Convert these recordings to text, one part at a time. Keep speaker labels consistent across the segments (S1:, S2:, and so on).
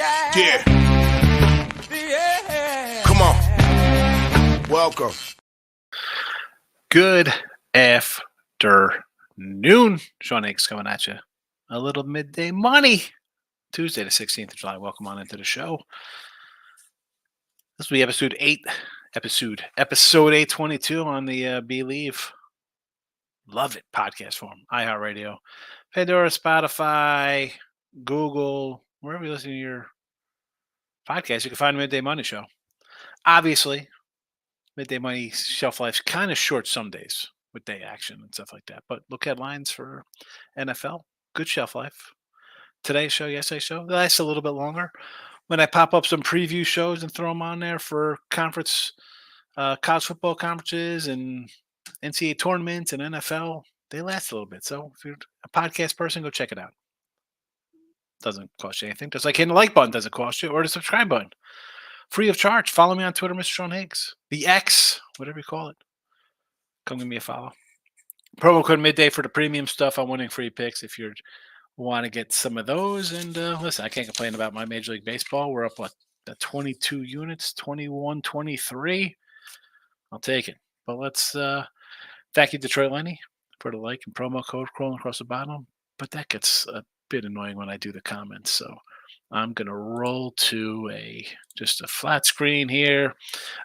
S1: Yeah. Come on. Welcome.
S2: Good afternoon. Sean Higgs coming at you. A little midday money. Tuesday the 16th of July. Welcome on into the show. This will be episode 822 on the Believe Love It podcast form. iHeartRadio, Pandora, Spotify, Google, wherever you listen to your podcast, you can find Midday Money Show. Obviously, Midday Money shelf life's kind of short some days with day action and stuff like that. But look headlines for NFL, good shelf life. Today's show, yesterday's show, they last a little bit longer. When I pop up some preview shows and throw them on there for college football conferences and NCAA tournaments and NFL, they last a little bit. So if you're a podcast person, go check it out. Doesn't cost you anything. Just like hitting the like button doesn't cost you, or the subscribe button. Free of charge. Follow me on Twitter, Mr. Sean Higgs. The X, whatever you call it. Come give me a follow. Promo code midday for the premium stuff on winning free picks if you want to get some of those. And listen, I can't complain about my Major League Baseball. We're up, 22 units, 21, 23. I'll take it. But let's thank you, Detroit Lenny, for the like and promo code crawling across the bottom. But that gets a bit annoying when I do the comments. So I'm going to roll to just a flat screen here.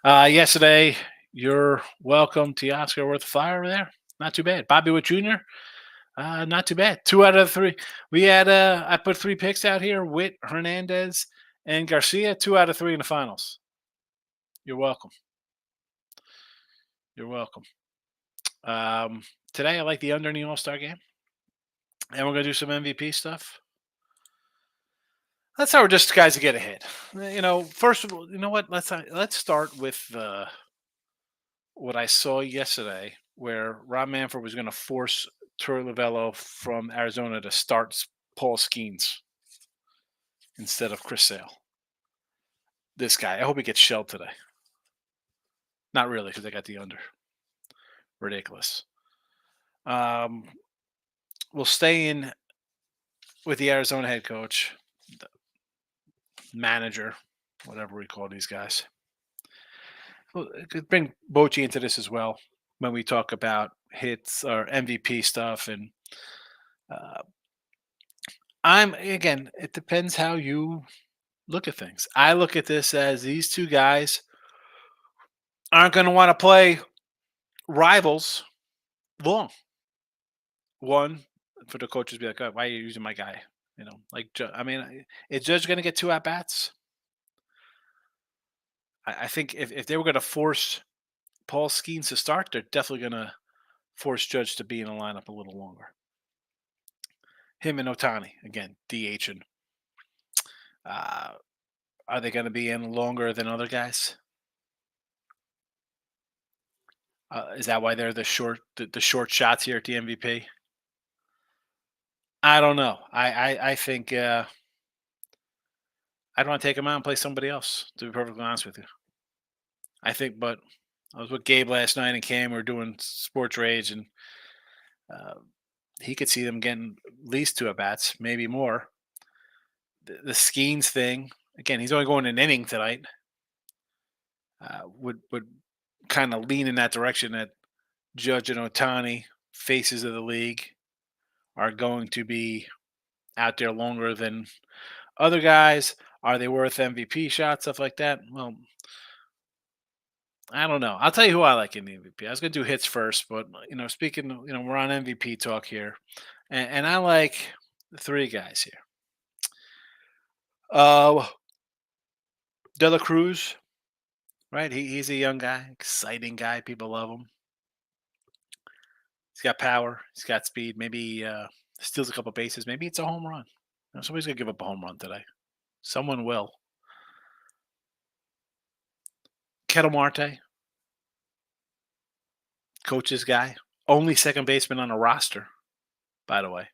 S2: Yesterday, you're welcome, Teoscar worth a flyer over there. Not too bad. Bobby Witt Jr., not too bad. 2 out of 3. We had I put 3 picks out here: Witt, Hernandez, and Garcia. 2 out of 3 in the finals. You're welcome. You're welcome. Today I like the under in the All Star game, and we're gonna do some MVP stuff. That's how we're just guys to get ahead. First of all, you know what? Let's start with what I saw yesterday, where Rob Manfred was going to force Torey Lovullo from Arizona to start Paul Skeens instead of Chris Sale. This guy, I hope he gets shelled today. Not really, because I got the under. Ridiculous. We'll stay in with the Arizona head coach, the manager, whatever we call these guys. Well, it could bring Bochy into this as well when we talk about hits or MVP stuff. And it depends how you look at things. I look at this as these two guys aren't going to want to play rivals long. One, for the coaches to be like, oh, why are you using my guy? Is Judge going to get 2 at-bats? I think if they were going to force Paul Skeens to start, they're definitely going to force Judge to be in the lineup a little longer. Him and Otani, again, DHing. Are they going to be in longer than other guys? Is that why they're the short shots here at the MVP? I don't know. I think I don't want to take him out and play somebody else, to be perfectly honest with you. I think, but I was with Gabe last night and Cam. We were doing sports rage, and he could see them getting at least 2 at-bats, maybe more. The Skeens thing, again, he's only going an inning tonight. Would kind of lean in that direction that Judge and Otani, faces of the league, are going to be out there longer than other guys. Are they worth MVP shots, stuff like that? Well, I don't know. I'll tell you who I like in the MVP. I was going to do hits first, but, speaking, we're on MVP talk here. And I like the 3 guys here. DeLaCruz, right? He's a young guy, exciting guy. People love him. He's got power. He's got speed. Maybe steals a couple bases. Maybe it's a home run. Somebody's going to give up a home run today. Someone will. Ketel Marte, coach's guy. Only second baseman on a roster, by the way.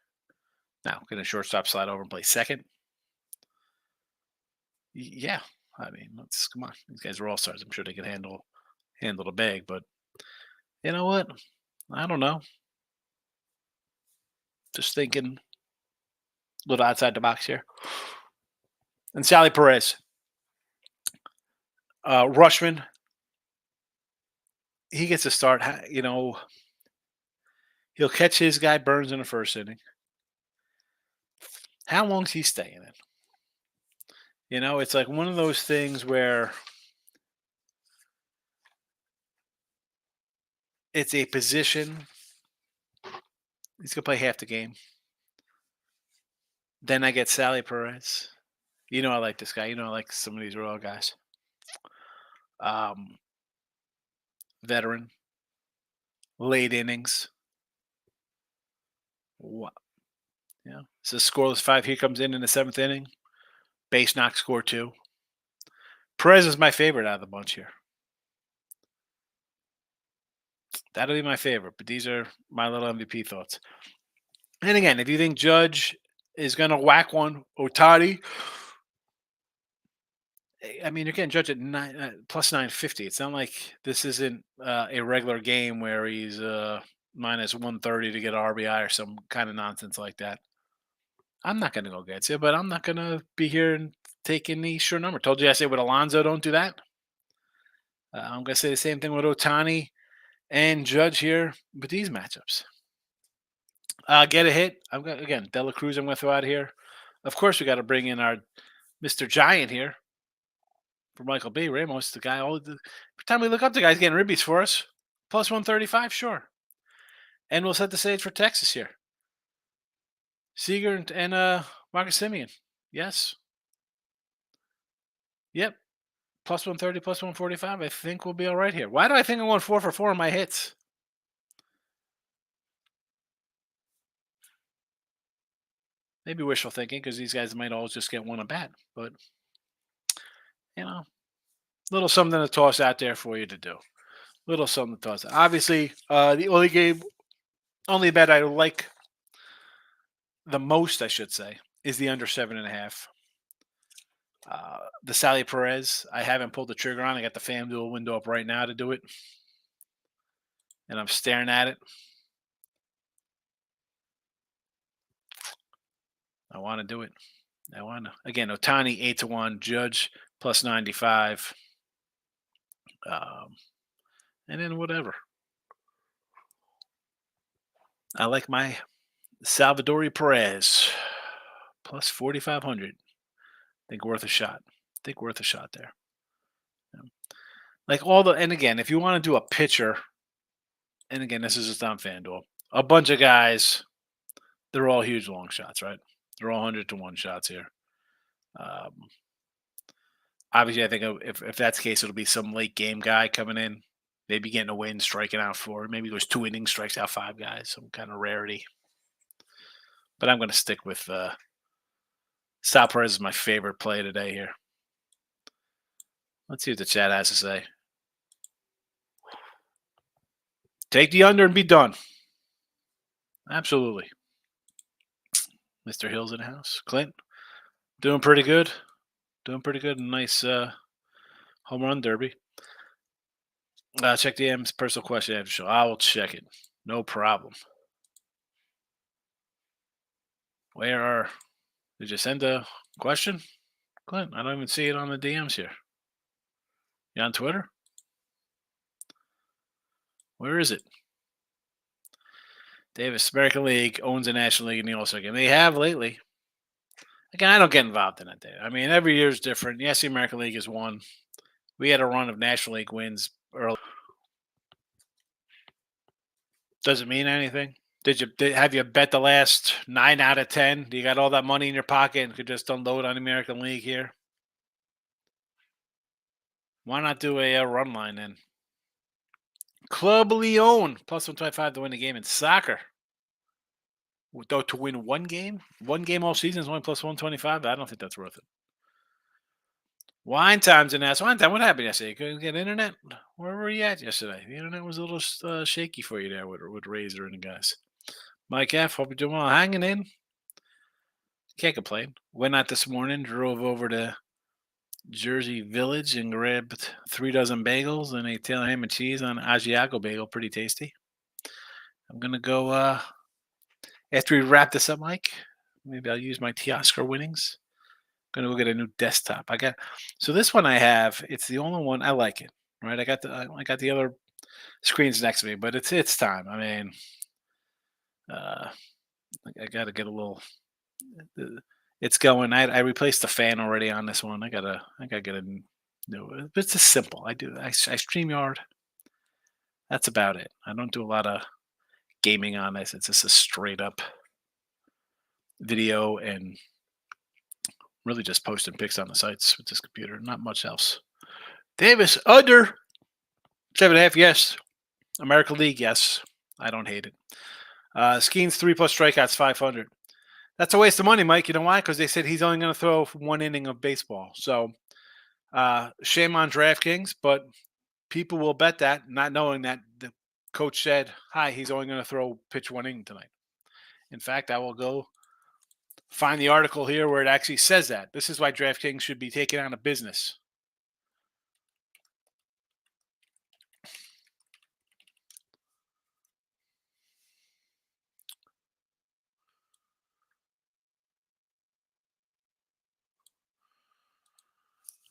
S2: Now, can a shortstop slide over and play second? Yeah. Come on. These guys are all-stars. I'm sure they can handle the bag. But you know what? I don't know. Just thinking a little outside the box here. And Sally Perez. Rushman, he gets a start. He'll catch his guy Burns in the first inning. How long's he staying in? It's like one of those things where it's a position. He's going to play half the game. Then I get Sally Perez. I like this guy. I like some of these Royal guys. Veteran. Late innings. What? Yeah. So scoreless 5. He comes in the 7th inning. Base knock, score 2. Perez is my favorite out of the bunch here. That'll be my favorite, but these are my little MVP thoughts. And again, if you think Judge is going to whack one, Otani, I mean, you're getting Judge at plus 950. It's not like this isn't a regular game where he's minus 130 to get an RBI or some kind of nonsense like that. I'm not going to go get you, but I'm not going to be here and take any sure number. Told you I say with Alonso, don't do that. I'm going to say the same thing with Otani and Judge here with these matchups. Get a hit. Again, DeLaCruz I'm going to throw out here. Of course, we got to bring in our Mr. Giant here for Michael B. Ramos, the guy. Every time we look up, the guy's getting ribbies for us. Plus 135, sure. And we'll set the stage for Texas here. Seager and Marcus Semien. Yes. Yep. Plus 130, plus 145. I think we'll be all right here. Why do I think I'm going 4 for 4 on my hits? Maybe wishful thinking because these guys might all just get one at bat. But, little something to toss out there for you to do. Little something to toss. Obviously, the only bet I like the most, I should say, is the under 7.5. The Sally Perez, I haven't pulled the trigger on. I got the FanDuel window up right now to do it. And I'm staring at it. I want to do it. Again, Otani 8-1, Judge plus 95. And then whatever. I like my Salvador Perez plus 4,500. Think worth a shot. There. Like and again, if you want to do a pitcher, and again, this is just on FanDuel, a bunch of guys, they're all huge long shots, right? They're all 100-1 shots here. Obviously, I think if that's the case, it'll be some late game guy coming in, maybe getting a win, striking out 4. Maybe it goes 2 innings, strikes out 5 guys, some kind of rarity. But I'm going to stick with Sal Perez is my favorite play today here. Let's see what the chat has to say. Take the under and be done. Absolutely. Mr. Hill's in the house. Clint, doing pretty good. Nice home run derby. Check the M's personal question after the show. I will check it. No problem. Did you send a question? Clint, I don't even see it on the DMs here. You on Twitter? Where is it? Davis, American League owns the National League in the All Star game. They have lately. Again, I don't get involved in that, Dave. I mean, every year is different. Yes, the American League is one. We had a run of National League wins early. Does it mean anything? Have you bet the last 9 out of 10? Do you got all that money in your pocket and could just unload on the American League here? Why not do a run line then? Club Leon plus 125 to win the game in soccer. Though to win one game all season is only plus 125. I don't think that's worth it. Wine Time's in that. Wine Time, what happened yesterday? You couldn't get internet? Where were you at yesterday? The internet was a little shaky for you there with Razor and the guys. Mike F, hope you're doing well. Hanging in. Can't complain. Went out this morning, drove over to Jersey Village and grabbed 3 dozen bagels and a tail ham and cheese on Asiago bagel. Pretty tasty. I'm going to go, after we wrap this up, Mike, maybe I'll use my Teoscar winnings Gonna go get a new desktop. So this one I have. It's the only one I like it. Right. I got the other screens next to me, but it's time. I mean, uh, I got to get a little. uh, It's going. I replaced the fan already on this one. I gotta get a new. It's just simple. I StreamYard. That's about it. I don't do a lot of gaming on this. It's just a straight up video and really just posting pics on the sites with this computer. Not much else. Davis under 7.5. Yes. American League. Yes. I don't hate it. Skeens 3+ strikeouts 500. That's a waste of money, Mike. You know why? Because they said he's only going to throw one inning of baseball. So shame on DraftKings, but people will bet that, not knowing that the coach said, "Hi, he's only going to pitch one inning tonight." In fact, I will go find the article here where it actually says that. This is why DraftKings should be taken out of business.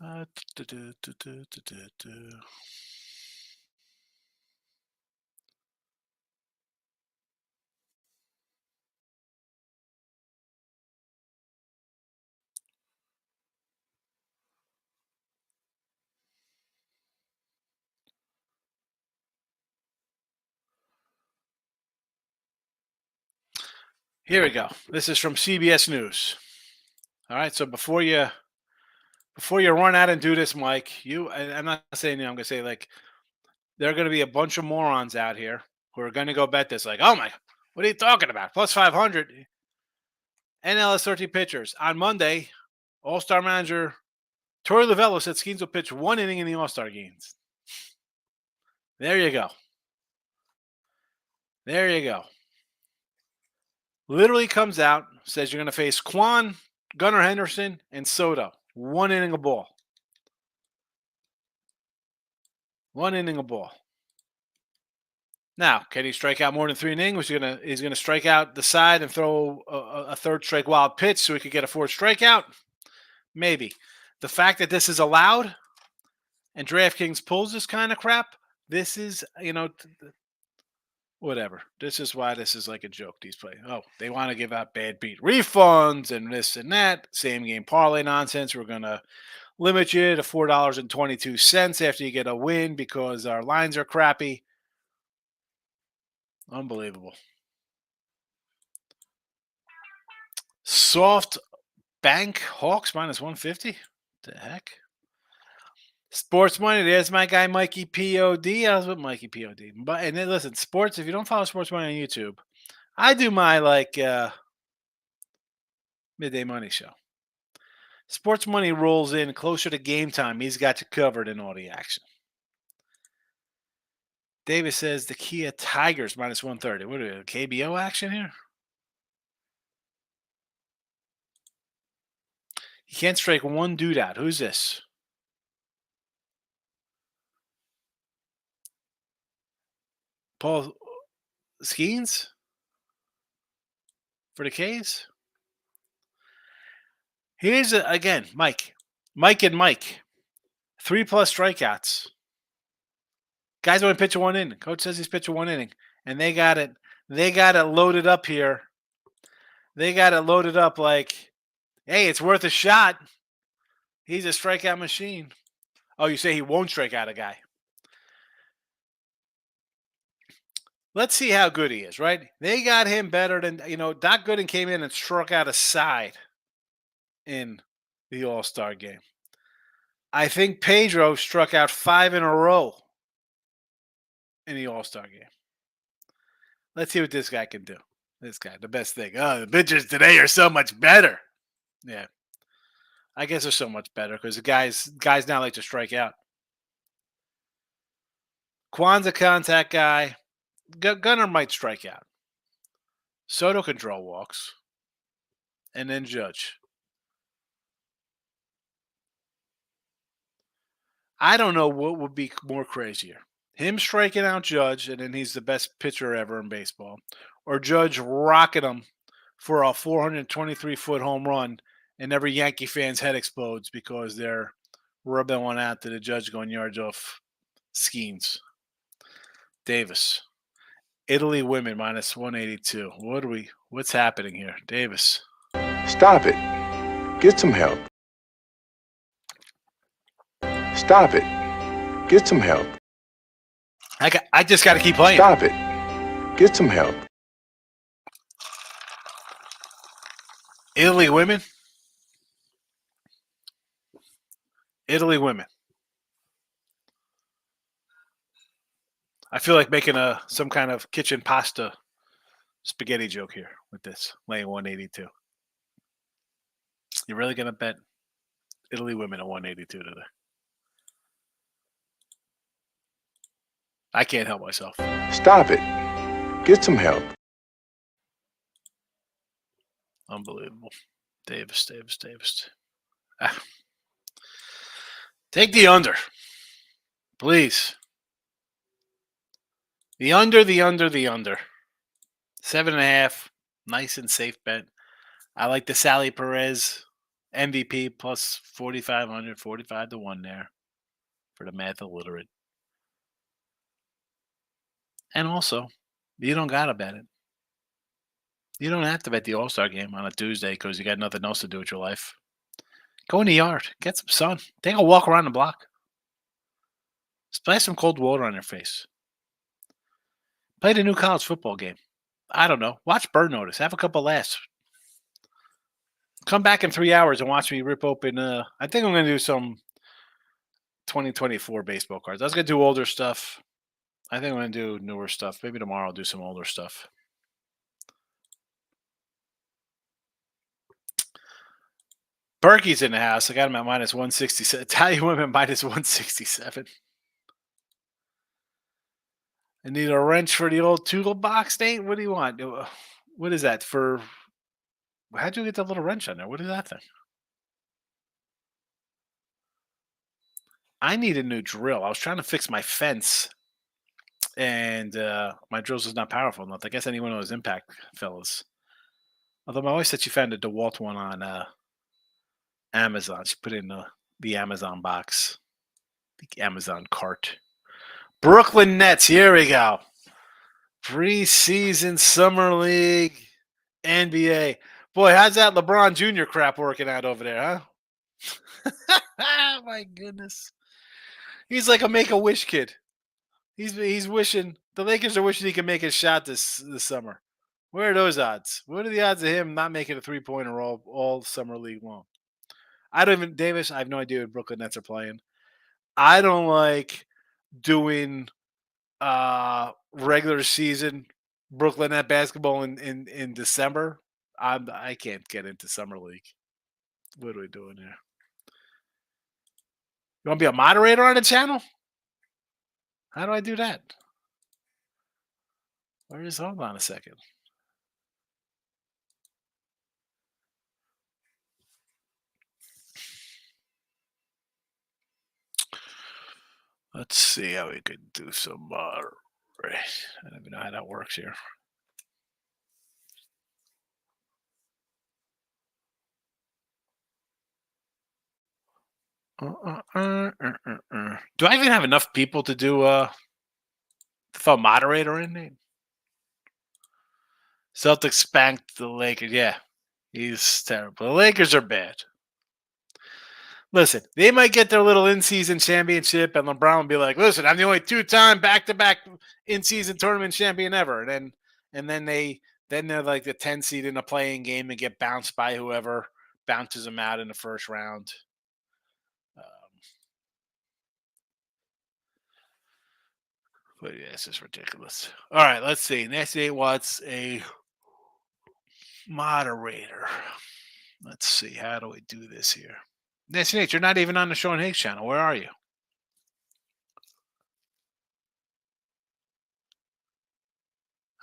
S2: Uh, du- du- du- du- du- du- du. Here we go. This is from CBS News. All right, so before you run out and do this, Mike, I'm not saying I'm going to say like there are going to be a bunch of morons out here who are going to go bet this. Like, oh my, what are you talking about? Plus 500. NL has 13 pitchers on Monday. All Star manager Torey Lovello said Skeens will pitch one inning in the All Star games. There you go. There you go. Literally comes out, says you're going to face Kwan, Gunnar Henderson, and Soto. One inning of ball. One inning of ball. Now, can he strike out more than 3 innings? He's gonna strike out the side and throw a third strike wild pitch so he could get a fourth strikeout? Maybe. The fact that this is allowed and DraftKings pulls this kind of crap, this is, whatever. This is why this is like a joke. These play. Oh, they want to give out bad beat refunds and this and that. Same game parlay nonsense. We're gonna limit you to $4.22 after you get a win because our lines are crappy. Unbelievable. Soft Bank Hawks minus 150. The heck? Sports money. There's my guy Mikey Pod. I was with Mikey Pod. But and then listen, sports. If you don't follow sports money on YouTube, I do my midday money show. Sports money rolls in closer to game time. He's got you covered in all the action. Davis says the Kia Tigers minus 130. What are we, KBO action here? He can't strike one dude out. Who's this? Paul Skeens for the K's? Here's again, Mike. Mike and Mike. 3+ strikeouts. Guys only pitch one inning. Coach says he's pitching one inning. And they got it loaded up here. They got it loaded up like, hey, it's worth a shot. He's a strikeout machine. Oh, you say he won't strike out a guy. Let's see how good he is, right? They got him better than, Doc Gooden came in and struck out a side in the All Star game. I think Pedro struck out 5 in a row in the All Star game. Let's see what this guy can do. This guy, the best thing. Oh, the pitchers today are so much better. Yeah. I guess they're so much better because the guys now like to strike out. Kwan's a contact guy. Gunnar might strike out. Soto can draw walks. And then Judge. I don't know what would be more crazier. Him striking out Judge, and then he's the best pitcher ever in baseball. Or Judge rocking him for a 423-foot home run, and every Yankee fan's head explodes because they're rubbing one out to the judge going yards off Skeens. Davis. Italy women minus 182. What's happening here? Davis.
S1: Stop it. Get some help. Stop it. Get some help.
S2: I just got to keep playing.
S1: Stop it. Get some help.
S2: Italy women. Italy women. I feel like making some kind of kitchen pasta spaghetti joke here with this, laying 182. You're really going to bet Italy women at 182 today? I can't help myself.
S1: Stop it. Get some help.
S2: Unbelievable. Davis. Take the under. Please. The under. 7.5. Nice and safe bet. I like the Sally Perez MVP plus 4,500, 45 to 1 there for the math illiterate. And also, you don't got to bet it. You don't have to bet the All Star game on a Tuesday because you got nothing else to do with your life. Go in the yard. Get some sun. Take a walk around the block. Splash some cold water on your face. Play the new college football game. I don't know. Watch Bird Notice. Have a couple laughs. Come back in 3 hours and watch me rip open. I think I'm going to do some 2024 baseball cards. I was going to do older stuff. I think I'm going to do newer stuff. Maybe tomorrow I'll do some older stuff. Berkey's in the house. I got him at minus 167. Italian women minus 167. I need a wrench for the old toolbox, Nate. What do you want? What is that for? How'd you get that little wrench on there? What is that thing? I need a new drill. I was trying to fix my fence, and my drill's is not powerful enough. I guess any one of those impact fellas. Although my wife said she found a DeWalt one on Amazon. She put it in the Amazon box, the Amazon cart. Brooklyn Nets. Here we go. Preseason Summer League NBA. Boy, how's that LeBron Jr. crap working out over there, huh? My goodness. He's like a Make-A-Wish kid. He's wishing the Lakers are wishing he could make a shot this summer. Where are those odds? What are the odds of him not making a three-pointer all summer league long? Davis, I have no idea what Brooklyn Nets are playing. I don't like doing regular season Brooklyn Net basketball in December. I can't get into summer league. What are we doing here? You want to be a moderator on the channel? How do I do that? Hold on a second. Let's see how we could do some I don't even know how that works here. Do I even have enough people to do throw a moderator in there? Celtics spanked the Lakers. Yeah, he's terrible. The Lakers are bad. Listen, they might get their little in-season championship, and LeBron will be like, "Listen, I'm the only two-time back-to-back in-season tournament champion ever." And then they're like the 10 seed in a playing game and get bounced by whoever bounces them out in the first round. But yeah, this is ridiculous. All right, let's see. Nancy wants a moderator. Let's see. How do we do this here? Nancy Nate, you're not even on the Sean Higgs channel. Where are you?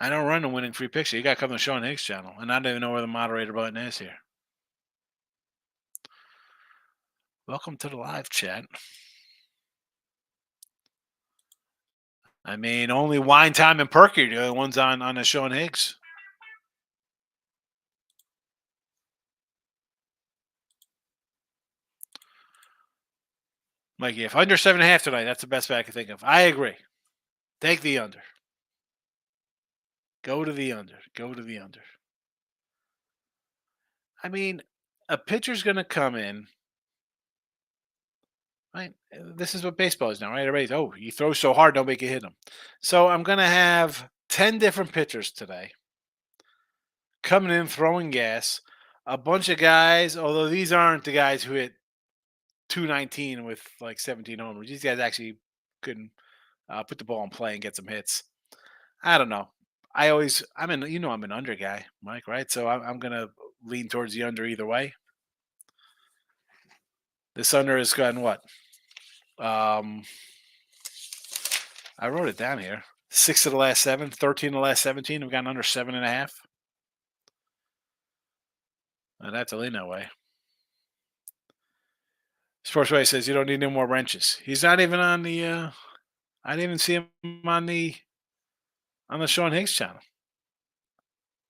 S2: I don't run the winning free picks. You got to come to the Sean Higgs channel. And I don't even know where the moderator button is here. Welcome to the live chat. I mean, only Wine Time and Perky are the only ones on the Sean Higgs. Mikey, if under 7.5 tonight, that's the best bet I can think of. I agree. Take the under. Go to the under. Go to the under. I mean, a pitcher's going to come in. Right? This is what baseball is now, right? Everybody's, he throws so hard, nobody can hit him. So I'm going to have 10 different pitchers today coming in, throwing gas. A bunch of guys, although these aren't the guys who hit 219 with like 17 homers. These guys actually couldn't put the ball in play and get some hits. I don't know. I'm an under guy, Mike, right? So I'm going to lean towards the under either way. This under has gotten what? I wrote it down here. 6 of the last 7, 13 of the last 17 have gotten under 7.5. I'd have to lean that way. Sportsway says you don't need any more wrenches. He's not even on the. I didn't even see him on the Sean Higgs channel.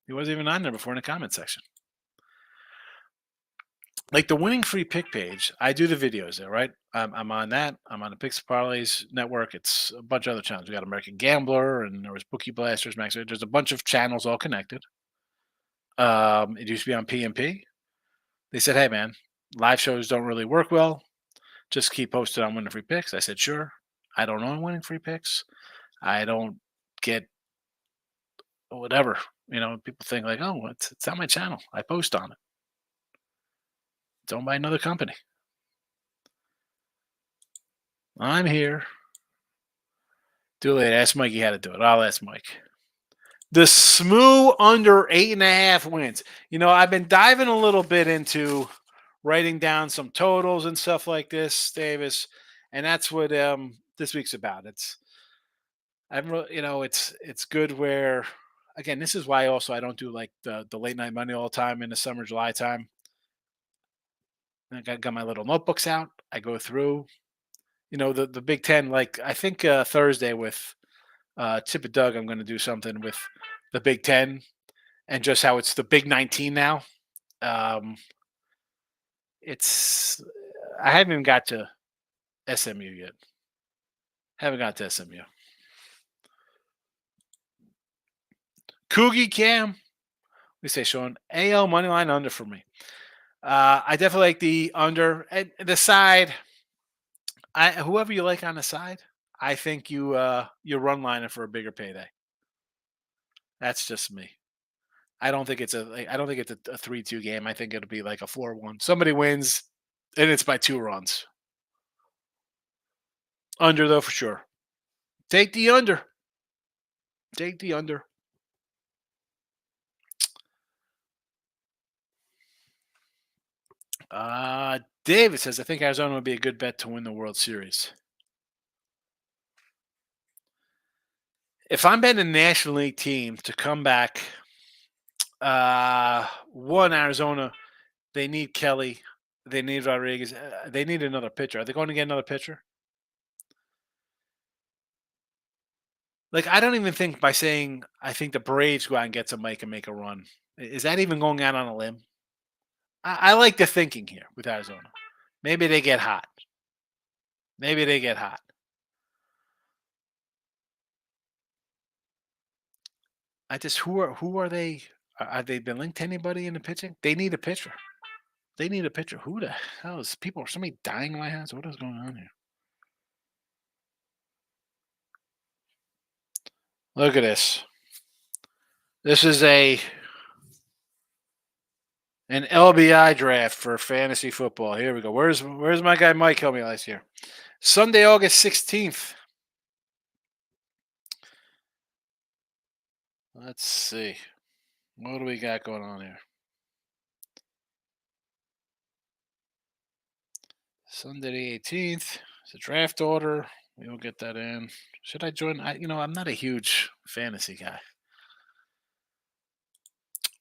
S2: He wasn't even on there before in the comment section. Like the winning free pick page, I do the videos there, right? I'm on that. I'm on the Picks Parlays network. It's a bunch of other channels. We got American Gambler, and there was Bookie Blasters, Max. There's a bunch of channels all connected. It used to be on PMP. They said, "Hey, man, live shows don't really work well. Just keep posted on winning free picks." I said, "Sure." I don't own winning free picks. I don't get whatever. People think like, "Oh, it's on my channel. I post on it." It's owned by another company. I'm here. Do it later. Ask Mikey how to do it. I'll ask Mike. The SMOO under 8.5 wins. I've been diving a little bit into writing down some totals and stuff like this, Davis, and that's what this week's about. It's good where, again, this is why also I don't do like the late night money all the time in the summer, July time. I got my little notebooks out. I go through, the Big Ten. Like I think Thursday with Chip and Doug, I'm going to do something with the Big Ten and just how it's the Big 19 now. I haven't even got to SMU yet. Haven't got to SMU. Coogie Cam. We say, Sean, AL money line under for me. I definitely like the under. And the side, whoever you like on the side, I think you run lining for a bigger payday. That's just me. I don't think it's a 3-2 game. I think it'll be like a 4-1. Somebody wins, and it's by 2 runs. Under though for sure. Take the under. Take the under. David says, I think Arizona would be a good bet to win the World Series. If I'm betting a National League team to come back, one, Arizona, they need Kelly. They need Rodriguez. They need another pitcher. Are they going to get another pitcher? Like, I don't even think by saying I think the Braves go out and get somebody can make a run. Is that even going out on a limb? I like the thinking here with Arizona. Maybe they get hot. Who are they? Have they been linked to anybody in the pitching? They need a pitcher. Who the hell is people? Somebody dying in my house? What is going on here? Look at this. This is an LBI draft for fantasy football. Here we go. Where's my guy Mike? Help me last year. Sunday, August 16th. Let's see. What do we got going on here? Sunday the 18th. It's a draft order. We will get that in. Should I join? I'm not a huge fantasy guy.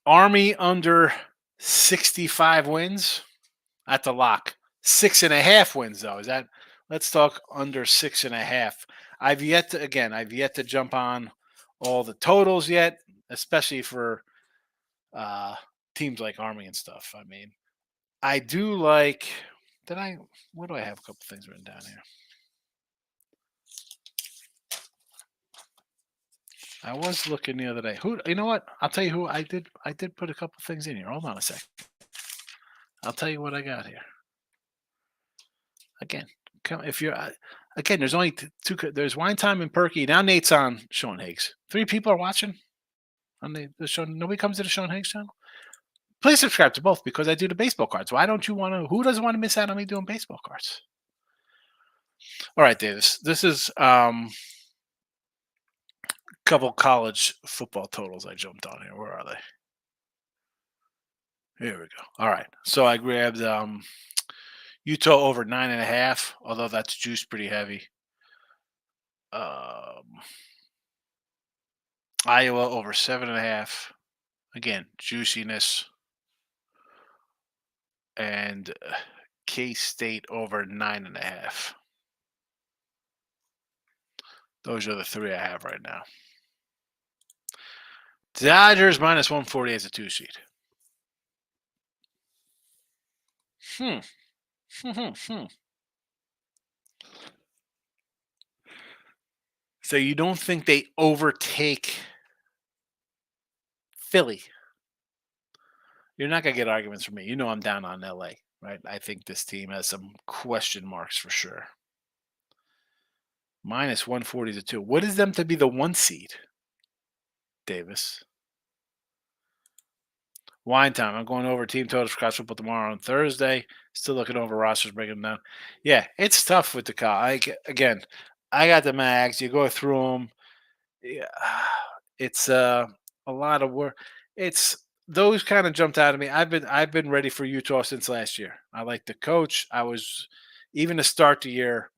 S2: Army under 65 wins. That's a lock. 6.5 wins, though. Is that? Let's talk under 6.5. I've yet to jump on all the totals yet, especially for teams like Army and stuff. I mean, I do like What do I have? A couple things written down here. I was looking the other day. You know what? I'll tell you who I did. I did put a couple things in here. Hold on a sec. I'll tell you what I got here. Again, if you're again, there's only two. There's Wine Time and Perky. Now Nate's on Sean Higgs. 3 people are watching on the show. Nobody comes to the Sean Higgs channel. Please subscribe to both because I do the baseball cards. Why don't you want to? Who doesn't want to miss out on me doing baseball cards? All right, Davis. This is couple college football totals I jumped on here. Where are they? Here we go. All right. So I grabbed Utah over 9.5, although that's juiced pretty heavy. Iowa over 7.5. Again, juiciness. And K-State over 9.5. Those are the 3 I have right now. Dodgers minus 140 as a 2 seed. So you don't think they overtake Philly? You're not going to get arguments from me. You know I'm down on LA, right? I think this team has some question marks for sure. Minus 140 to 2. What is them to be the 1 seed, Davis? Wine Time. I'm going over team totals for college football tomorrow on Thursday. Still looking over rosters, breaking them down. Yeah, it's tough with the college. Again, I got the mags. You go through them. Yeah, it's a lot of work. It's those kind of jumped out at me. I've been ready for Utah since last year. I like the coach. I was even to start the year.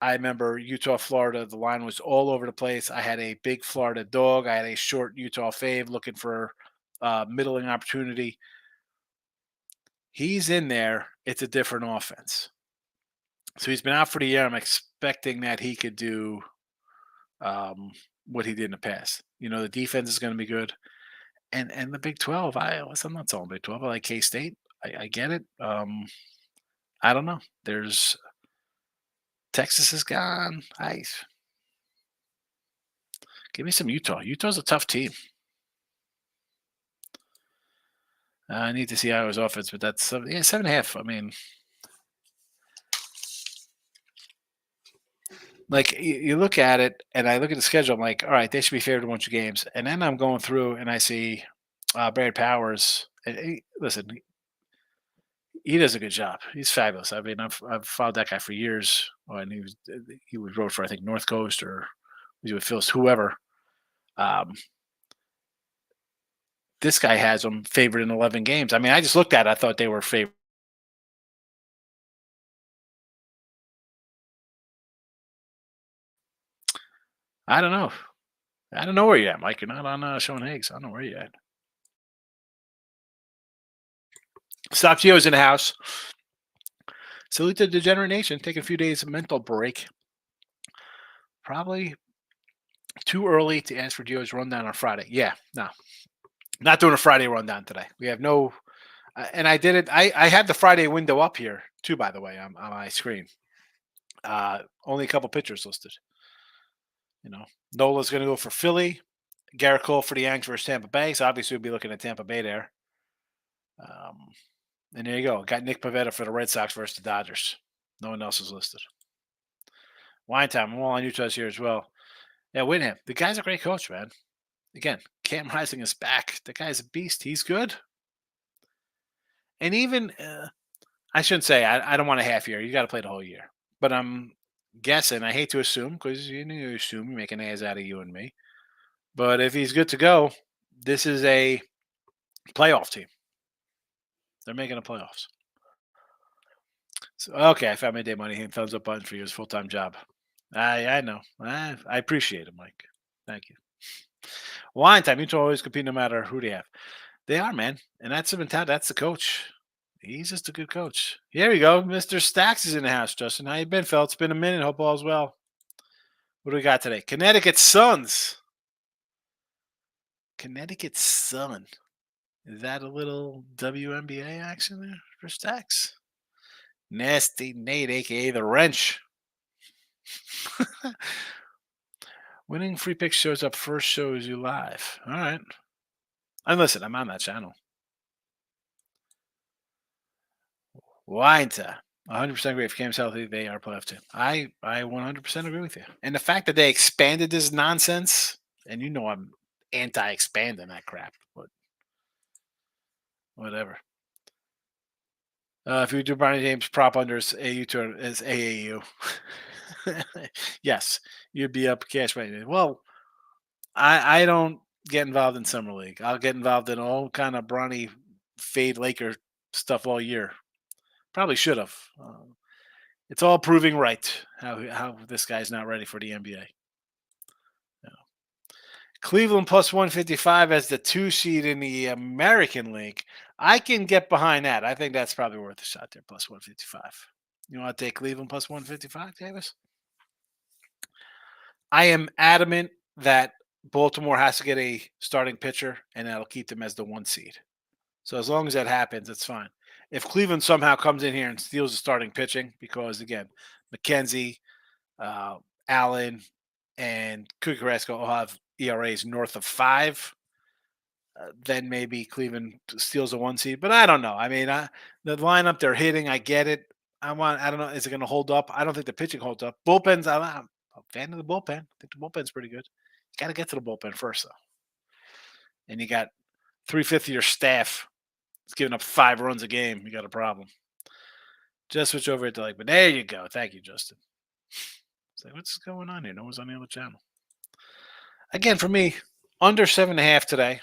S2: I remember Utah, Florida. The line was all over the place. I had a big Florida dog. I had a short Utah fave looking for middling opportunity. He's in there. It's a different offense. So he's been out for the year. I'm expecting that he could do what he did in the past. You know, the defense is going to be good. And the Big 12, I'm not telling Big 12. I like K-State. I get it. I don't know. There's Texas is gone. Give me some Utah. Utah's a tough team. I need to see Iowa's offense, but that's 7.5. I mean, like you look at it, and I look at the schedule. I'm like, all right, they should be favored a bunch of games, and then I'm going through and I see Barry Powers. And listen, he does a good job. He's fabulous. I mean, I've followed that guy for years, and he wrote for I think North Coast or he was with Phil's whoever. This guy has them favored in 11 games. I mean, I just looked at it. I thought they were favored. I don't know. I don't know where you're at, Mike. You're not on Sean Higgs. I don't know where you're at. Stop Geo's in the house. Salute to Degenerate Nation. Take a few days of mental break. Probably too early to ask for Geo's rundown on Friday. Yeah, no. Not doing a Friday rundown today. We have no and I did it. I had the Friday window up here too, by the way, on my screen. Only a couple pitchers listed. You know, Nola's going to go for Philly. Garrett Cole for the Yanks versus Tampa Bay. So obviously we'll be looking at Tampa Bay there. And there you go. Got Nick Pivetta for the Red Sox versus the Dodgers. No one else is listed. Wine Time. I'm all on Utah's here as well. Yeah, Whitney. The guy's a great coach, man. Again, Cam Rising is back. The guy's a beast. He's good. And even, I shouldn't say, I don't want a half year. You got to play the whole year. But I'm guessing, I hate to assume, because you assume you make an ass out of you and me. But if he's good to go, this is a playoff team. They're making the playoffs. So, okay, I found Midday Money. Thumbs up button for you. His full-time job. I know. I appreciate it, Mike. Thank you. Wine Time. Utah always compete no matter who they have. They are, man. And that's the mentality. That's the coach. He's just a good coach. Here we go. Mr. Stacks is in the house, Justin. How you been, fella? It's been a minute. Hope all's well. What do we got today? Connecticut Suns. Connecticut Sun. Is that a little WNBA action there for Stacks? Nasty Nate, a.k.a. The Wrench. Winning Free Picks shows up first, shows you live. All right. And listen, I'm on that channel. Winter. 100% agree. If Cam's healthy, they are playoff team. I 100% agree with you. And the fact that they expanded this nonsense, and you know I'm anti-expanding that crap, but whatever. If you do Bronny James prop unders, AU turn is AAU. Yes, you'd be up cash money. Well, I don't get involved in summer league. I'll get involved in all kind of Bronny fade Laker stuff all year. Probably should have. It's all proving right how this guy's not ready for the NBA. No. Cleveland plus 155 as the 2 seed in the American League. I can get behind that. I think that's probably worth a shot there, plus 155. You want to take Cleveland plus 155, Davis? I am adamant that Baltimore has to get a starting pitcher, and that'll keep them as the 1 seed. So as long as that happens, it's fine. If Cleveland somehow comes in here and steals the starting pitching, because again, McKenzie, Allen, and Cookie Carrasco all have ERAs north of 5, then maybe Cleveland steals a 1 seed. But I don't know. I mean, the lineup they're hitting, I get it. I don't know. Is it going to hold up? I don't think the pitching holds up. Bullpens, I'm a fan of the bullpen. I think the bullpen's pretty good. You got to get to the bullpen first, though. And you got 3/5 of your staff. It's giving up 5 runs a game. You got a problem. Just switch over to but there you go. Thank you, Justin. It's like, what's going on here? No one's on the other channel. Again, for me, under 7.5 today.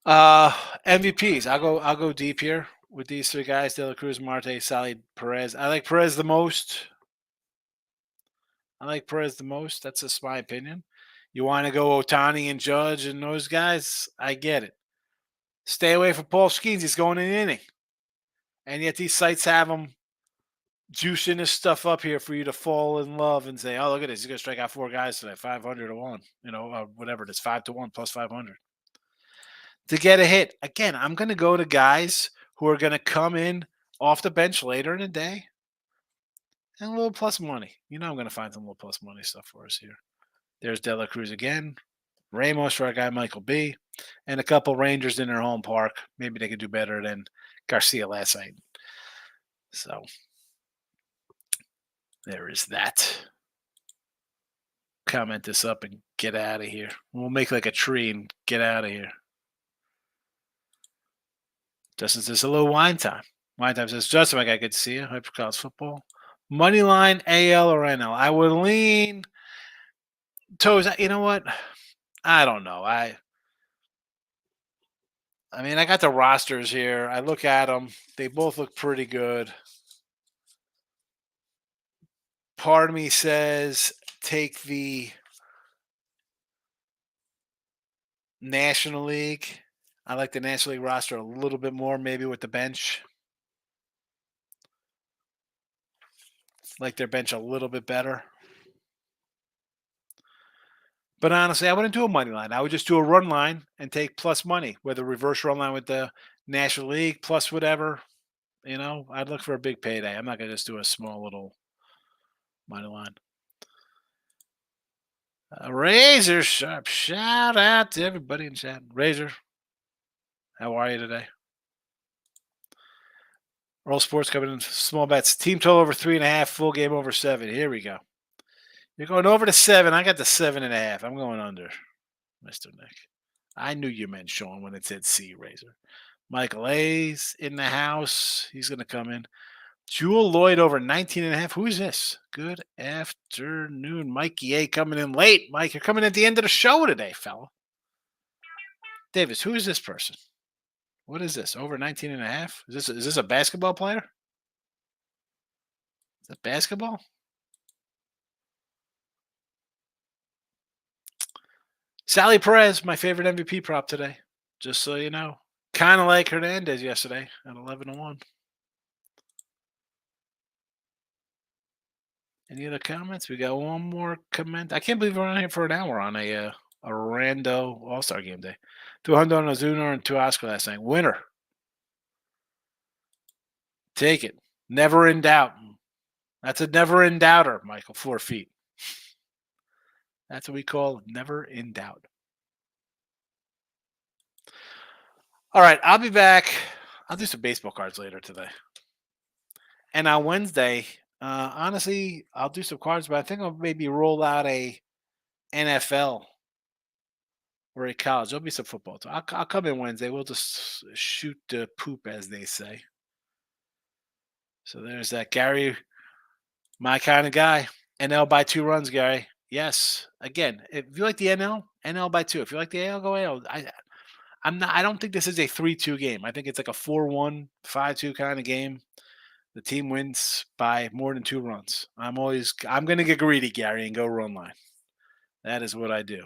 S2: MVPs. I'll go deep here with these 3 guys: DeLaCruz, Marte, Sally, Perez. I like Perez the most. That's just my opinion. You want to go Otani and Judge and those guys? I get it. Stay away from Paul Skeens. He's going in the inning. And yet these sites have him juicing this stuff up here for you to fall in love and say, oh, look at this. He's going to strike out 4 guys today, 500 to 1, whatever it is, 5 to 1 plus 500. To get a hit. Again, I'm going to go to guys who are going to come in off the bench later in the day and a little plus money. I'm going to find some little plus money stuff for us here. There's DeLaCruz again. Ramos for our guy Michael B. And a couple Rangers in their home park. Maybe they could do better than Garcia last night. So there is that. Comment this up and get out of here. We'll make like a tree and get out of here. Justin says, hello, wine time. Wine time says, Justin, my guy, good to see you. Hyper College Football. Money line, AL or NL? I would lean toes. You know what? I don't know. I mean, I got the rosters here. I look at them. They both look pretty good. Part of me says take the National League. I like the National League roster a little bit more, maybe with the bench. Like their bench a little bit better. But honestly, I wouldn't do a money line. I would just do a run line and take plus money, whether reverse run line with the National League plus whatever. I'd look for a big payday. I'm not going to just do a small little money line. Razor Sharp. Shout out to everybody in chat. Razor, how are you today? Roll Sports coming in small bets. Team total over 3.5. Full game over 7. Here we go. You're going over to 7. I got the 7.5. I'm going under, Mr. Nick. I knew you meant Sean when it said C, Razor. Michael A's in the house. He's going to come in. Jewel Lloyd over 19.5. Who is this? Good afternoon. Mikey A coming in late. Mike, you're coming at the end of the show today, fella. Davis, who is this person? What is this? Over 19.5? Is this a basketball player? Is that basketball? Sally Perez, my favorite MVP prop today. Just so you know. Kind of like Hernandez yesterday at 11 to 1. Any other comments? We got one more comment. I can't believe we're on here for an hour on a rando All Star Game day. 200 on Ozuna and Teoscar last night. Winner. Take it. Never in doubt. That's a never in doubter, Michael. 4 feet. That's what we call never in doubt. All right, I'll be back. I'll do some baseball cards later today. And on Wednesday, honestly, I'll do some cards, but I think I'll maybe roll out a NFL or a college. There'll be some football. So I'll come in Wednesday. We'll just shoot the poop, as they say. So there's that. Gary, my kind of guy. NL by 2 runs, Gary. Yes. Again, if you like the NL by 2. If you like the AL, go AL. I don't think this is a 3-2 game. I think it's like a 4-1, 5-2 kind of game. The team wins by more than 2 runs. I'm going to get greedy, Gary, and go run line. That is what I do.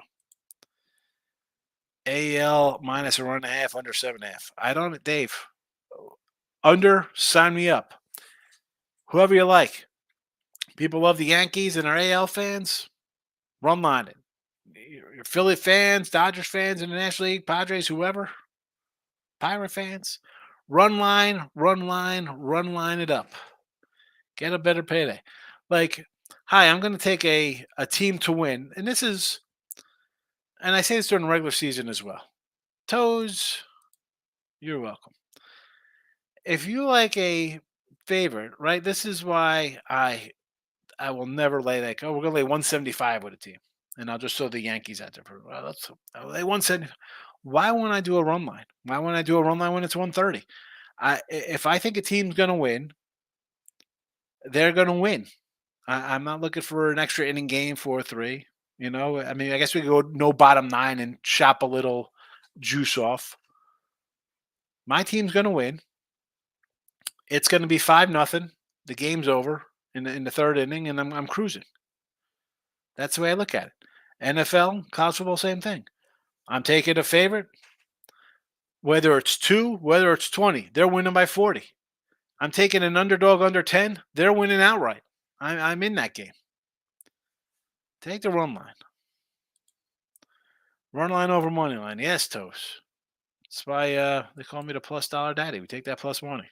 S2: AL minus a 1.5, under 7.5. I don't, Dave. Under, sign me up. Whoever you like. People love the Yankees and are AL fans. Run line it. Your Philly fans, Dodgers fans in the National League, Padres, whoever. Pirate fans. Run line it up. Get a better payday. Like, hi, I'm going to take a team to win. And this is, and I say this during the regular season as well. Toes, you're welcome. If you like a favorite, right, this is why I will never lay like, oh, we're going to lay 175 with a team. And I'll just throw the Yankees out there. Well, I'll lay 170. Why won't I do a run line? Why won't I do a run line when it's 130? If I think a team's going to win, they're going to win. I'm not looking for an extra inning game 4-3. You know, I mean, I guess we could go no bottom 9 and chop a little juice off. My team's going to win. It's going to be 5-0. The game's over in the 3rd inning, and I'm cruising. That's the way I look at it. NFL, college football, same thing. I'm taking a favorite. Whether it's 2, whether it's 20, they're winning by 40. I'm taking an underdog under 10. They're winning outright. I'm in that game. Take the run line. Run line over money line. Yes, Toast. That's why they call me the plus dollar daddy. We take that plus money.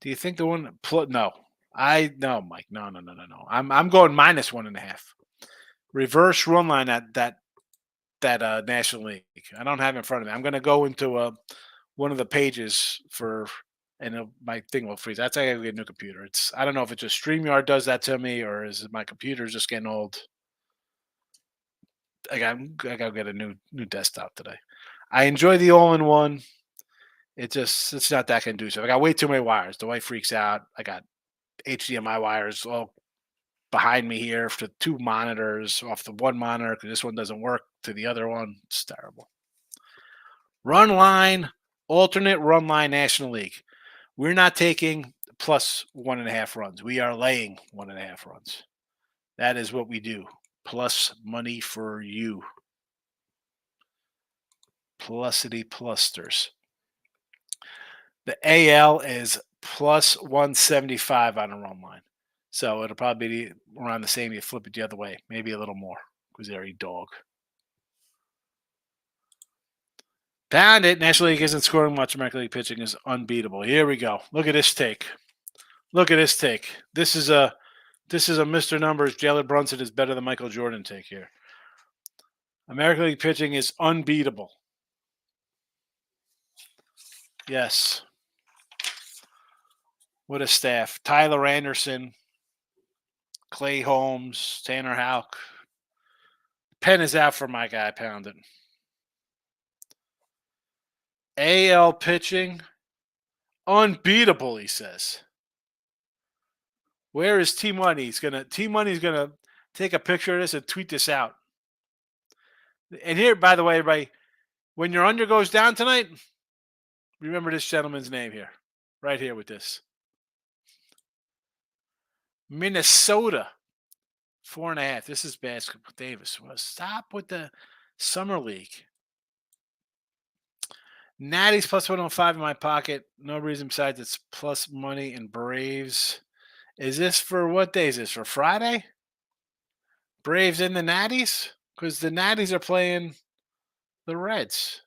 S2: Do you think the one? No. No, Mike. No. I'm going minus 1.5. Reverse run line at that National League. I don't have it in front of me. I'm going to go into one of the pages and my thing will freeze. That's how I get a new computer. I don't know if it's just StreamYard does that to me or is my computer's just getting old. I got to get a new desktop today. I enjoy the all-in-one. It's not that conducive. I got way too many wires. The wife freaks out. I got HDMI wires all behind me here for 2 monitors off the one monitor because this one doesn't work to the other one. It's terrible. Run line, alternate run line National League. We're not taking plus 1.5 runs. We are laying 1.5 runs. That is what we do. Plus money for you. Plusity plusters. The AL is plus 175 on a run line. So it'll probably be around the same. You flip it the other way. Maybe a little more because they're a dog. Pound it. National League isn't scoring much. American League pitching is unbeatable. Here we go. Look at this take. This is a Mr. Numbers. Jalen Brunson is better than Michael Jordan take here. American League pitching is unbeatable. Yes. What a staff. Tyler Anderson, Clay Holmes, Tanner Houck. Pen is out for my guy, Pounded. AL pitching, unbeatable, he says. Where is T-Money? T-Money's gonna take a picture of this and tweet this out. And here, by the way, everybody, when your under goes down tonight, remember this gentleman's name here. Right here with this. Minnesota, 4.5. This is basketball. Davis. Well, stop with the summer league. Natty's plus 105 in my pocket. No reason besides it's plus money in Braves. Is this for what day is this? For Friday? Braves in the Natties? Because the Natties are playing the Reds.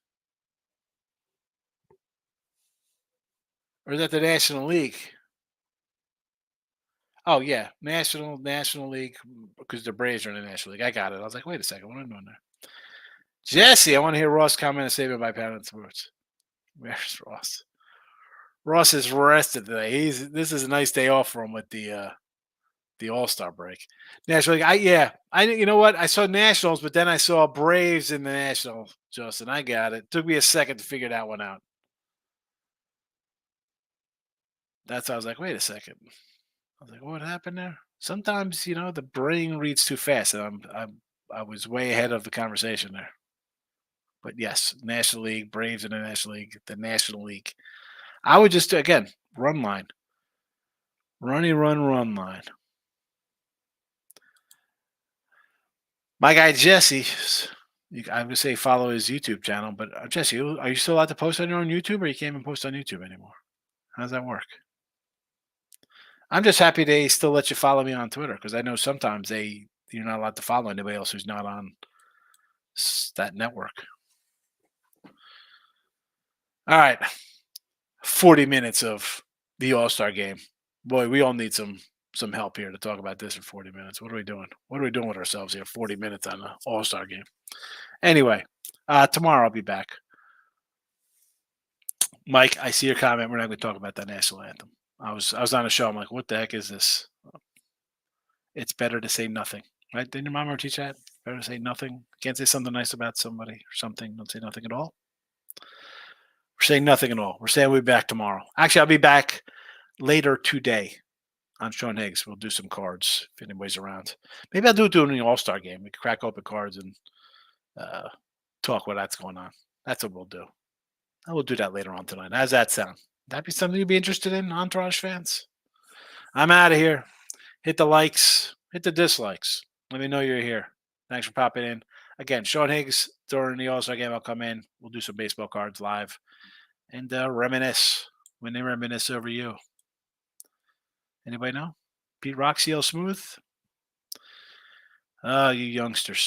S2: Or is that the National League? Oh yeah, National League because the Braves are in the National League. I got it. I was like, wait a second, what am I doing there? Jesse, I want to hear Ross comment and save it by Pound Sports. Where's Ross? Ross is rested today. This is a nice day off for him with the All Star break. National League. You know what? I saw Nationals, but then I saw Braves in the National. Justin, I got it. Took me a second to figure that one out. That's why I was like, wait a second. I was like, what happened there? Sometimes the brain reads too fast, and I was way ahead of the conversation there. But yes, National League, Braves in the National League, the National League. I would just again run line, run line. My guy Jesse, I would say follow his YouTube channel. But Jesse, are you still allowed to post on your own YouTube, or you can't even post on YouTube anymore? How does that work? I'm just happy they still let you follow me on Twitter because I know sometimes you're not allowed to follow anybody else who's not on that network. All right, 40 minutes of the All Star game. Boy, we all need some help here to talk about this in 40 minutes. What are we doing? What are we doing with ourselves here? 40 minutes on the All Star game. Anyway, tomorrow I'll be back. Mike, I see your comment. We're not going to talk about that national anthem. I was on a show. I'm like, what the heck is this? It's better to say nothing, right? Didn't your mom ever teach that? Better to say nothing. Can't say something nice about somebody or something. Don't say nothing at all. We're saying nothing at all. We're saying we'll be back tomorrow. Actually, I'll be back later today on Sean Higgs. We'll do some cards if anybody's around. Maybe I'll do it during the All Star game. We can crack open cards and talk what that's going on. That's what we'll do. I will do that later on tonight. How's that sound? That be something you'd be interested in, Entourage fans? I'm out of here. Hit the likes, hit the dislikes. Let me know you're here. Thanks for popping in. Again, Sean Higgs during the All Star game. I'll come in. We'll do some baseball cards live and reminisce when they reminisce over you. Anybody know? Pete Roxio Smooth? Oh, you youngsters.